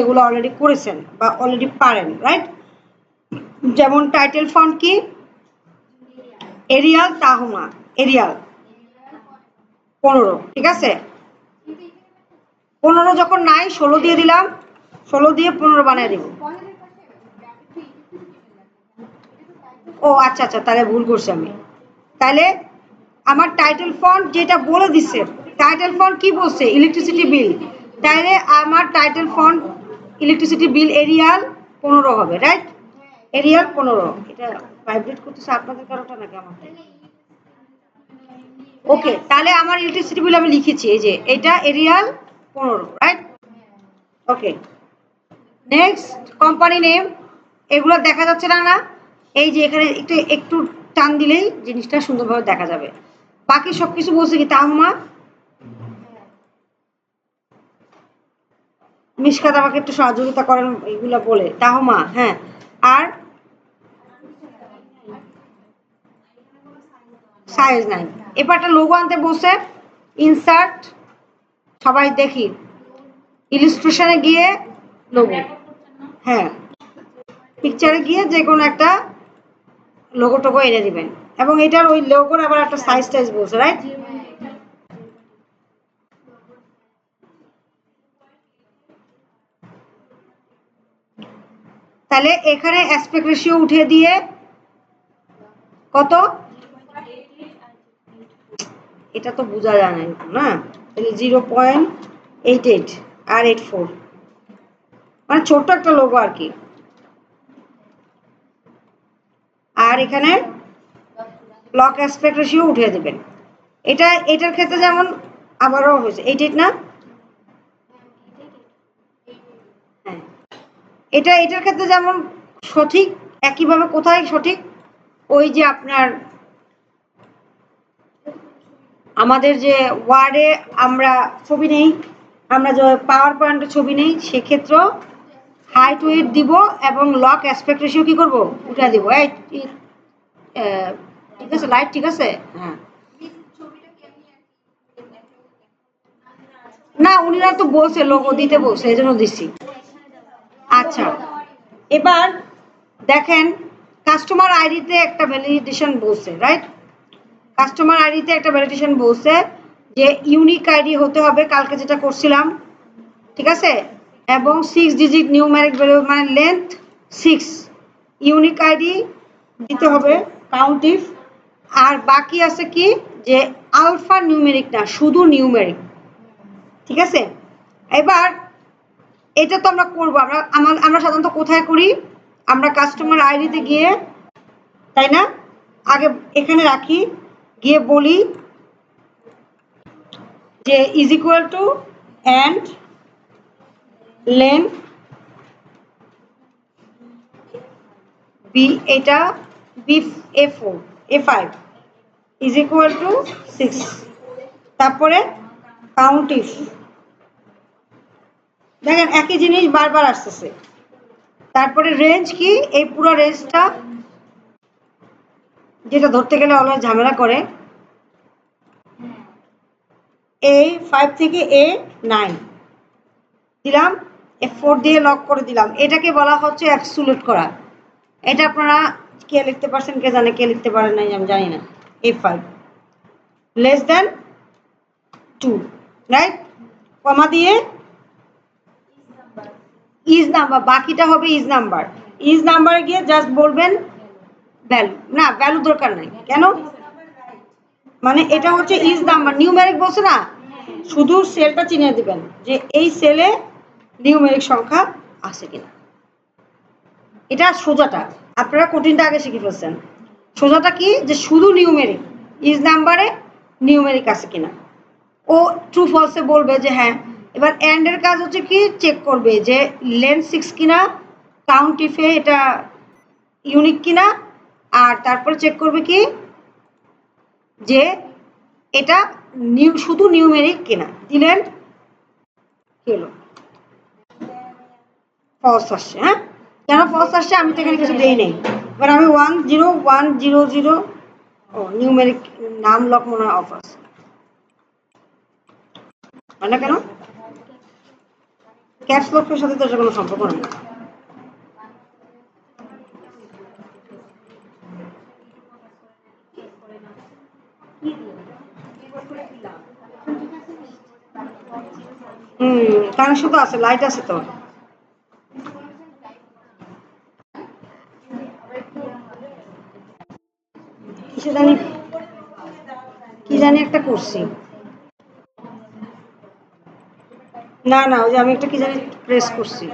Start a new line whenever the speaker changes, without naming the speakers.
এগুলো অলরেডি করেছেন বা অলরেডি পারেন, রাইট? যেমন টাইটেল ফন্ট কি? এরিয়াল তাহমা, এরিয়াল 15, ঠিক আছে? 15 যখন নাই 16 দিয়ে দিলাম, 16 দিয়ে 15 বানিয়ে দিব। ও আচ্ছা আচ্ছা, তাহলে ভুল করছি আমি। তাহলে আমার টাইটেল ফন্ট যেটা বলে দিচ্ছে, টাইটেল ফন্ট কি বলছে? Electricity bill. তাহলে আমার title font electricity bill Arial 15 হবে, রাইট? এরিয়াল 15। এটা ভাইব্রেট করতেছে আপনাদের কারোটা নাকি আমার? ওকে, তাহলে আমার ইলেকট্রিসিটি বিল আমি লিখেছি, এই যে এটা এরিয়াল 15, রাইট? ওকে, নেক্সট কোম্পানি নেম। এগুলো দেখা যাচ্ছে না? না, এই যে এখানে একটু একটু টান দিলেই জিনিসটা সুন্দরভাবে দেখা যাবে। বাকি সবকিছু বলছে কি? তাহমা, মিশকাত আমাকে একটু সহযোগিতা করেন এগুলো বলে। তাহমা, হ্যাঁ। আর সাইজ নাই। এবার একটা লোগো আনতে বসে, ইনসার্ট, সবাই দেখি ইলিস্ট্রেশনে গিয়ে লোগো, হ্যাঁ, পিকচারে গিয়ে যে কোনো একটা লোগো টোগো এনে দিবেন। এবং এটার ওই লোগোর আবার একটা সাইজ টাইজ বলছে, রাইট? তাহলে এখানে অ্যাসপেক্ট রেশিও উঠিয়ে দিয়ে কত? এটা তো বোঝা যায় না না, তাহলে 0.88 আর 84, মানে ছোট্ট একটা লোগো আর কি। আর এখানে ব্লক অ্যাসপেক্ট রেশিও উঠিয়ে দেবেন। এটা এটার ক্ষেত্রে যেমন আবারও হয়েছে 88 না? হ্যাঁ, এটা এটার ক্ষেত্রে যেমন সঠিক, একইভাবে কোথায় সঠিক? ওই যে আপনার আমাদের যে ওয়ার্ডে আমরা ছবি নেই, আমরা যে পাওয়ার পয়েন্টে ছবি নেই, সেক্ষেত্রেও হাইট ওয়েট দিব এবং লক অ্যাসপেক্ট রেশিও কি করব? উঠে দিব। এই ঠিক আছে, লাইট ঠিক আছে, হ্যাঁ। না, উনিরা তো বলছে লোগো দিতে বলছে, এই জন্য দিচ্ছি। আচ্ছা, এবার দেখেন কাস্টমার আইডিতে একটা ভ্যালিডেশন বলছে, রাইট? কাস্টমার আইডিতে একটা ভ্যালিডেশন বলছে যে ইউনিক আইডি হতে হবে, কালকে যেটা করছিলাম, ঠিক আছে? এবং 6 ডিজিট নিউমেরিক ভ্যালু, মানে লেন্থ 6, ইউনিক আইডি দিতে হবে, কাউন্ট ইফ। আর বাকি আছে কি? যে আলফা নিউমেরিক না, শুধু নিউমেরিক, ঠিক আছে? এবার এটা তো আমরা করবো, আমরা সাধারণত কোথায় করি? আমরা কাস্টমার আইডিতে গিয়ে, তাই না? আগে এখানে রাখি, গিয়ে বলি যে ইজ ইকুয়াল টু অ্যান্ড লেন বি, এটা B A4 A5 is equal to 6, তারপরে কাউন্ট ইফ। দেখেন একই জিনিস বারবার আসতেছে। তারপরে রেঞ্জ কি? এই পুরো রেঞ্জটা যেটা ধরতে গেলে অলওয়েজ ঝামেলা করে, A5 থেকে A9 দিলাম, F4 দিয়ে লক করে দিলাম। এটাকে বলা হচ্ছে অ্যাবসুলেট করা। এটা আপনারা কে লিখতে পারছেন কে জানে, কে লিখতে পারেন নাই আমি জানি না। A5 less than 2, right? কমা দিয়ে ইজ নাম্বার, বাকিটা হবে ইজ নাম্বার। ইজ নাম্বারে গিয়ে জাস্ট বলবেন ভ্যালু, না ভ্যালু দরকার নাই। কেন? মানে এটা হচ্ছে ইজ নাম্বার, নিউমেরিক বলছে না, শুধু সেলটা চিনিয়ে দিবেন যে এই সেলে নিউমেরিক সংখ্যা আছে কিনা। এটা সোজাটা, আপনারা কঠিনটা আগে শিখে ফেলছেন। সোজাটা কি? যে শুধু নিউমেরিক, ইজ নাম্বারে নিউমেরিক আছে কিনা। ও ট্রু ফলসে বলবে যে হ্যাঁ। এবার এন্ড এর কাজ হচ্ছে কি? চেক করবে যে লেন্থ 6 কিনা, কাউন্ট ইফে এটা ইউনিক কিনা, আর তারপরে চেক করবে কি যে এটা শুধু নিউমেরিক কিনা। দিলেন, হলো ফলস আসছে। হ্যাঁ, কেন ফলস আসছে? আমি তো এখানে কিছু দেই নেই। এবার আমি 10100, ও নিউমেরিক নাম লক মনে হয় অফ আছে, হয় না? কেন ক্যাপস লকের সাথে তো কোনো সম্পর্ক নেই। কানেকশন তো আছে, লাইট আছে তো। কিসে জানি কি জানি একটা করছি, না না ওই যে আমি একটা কি জানি প্রেস করছি।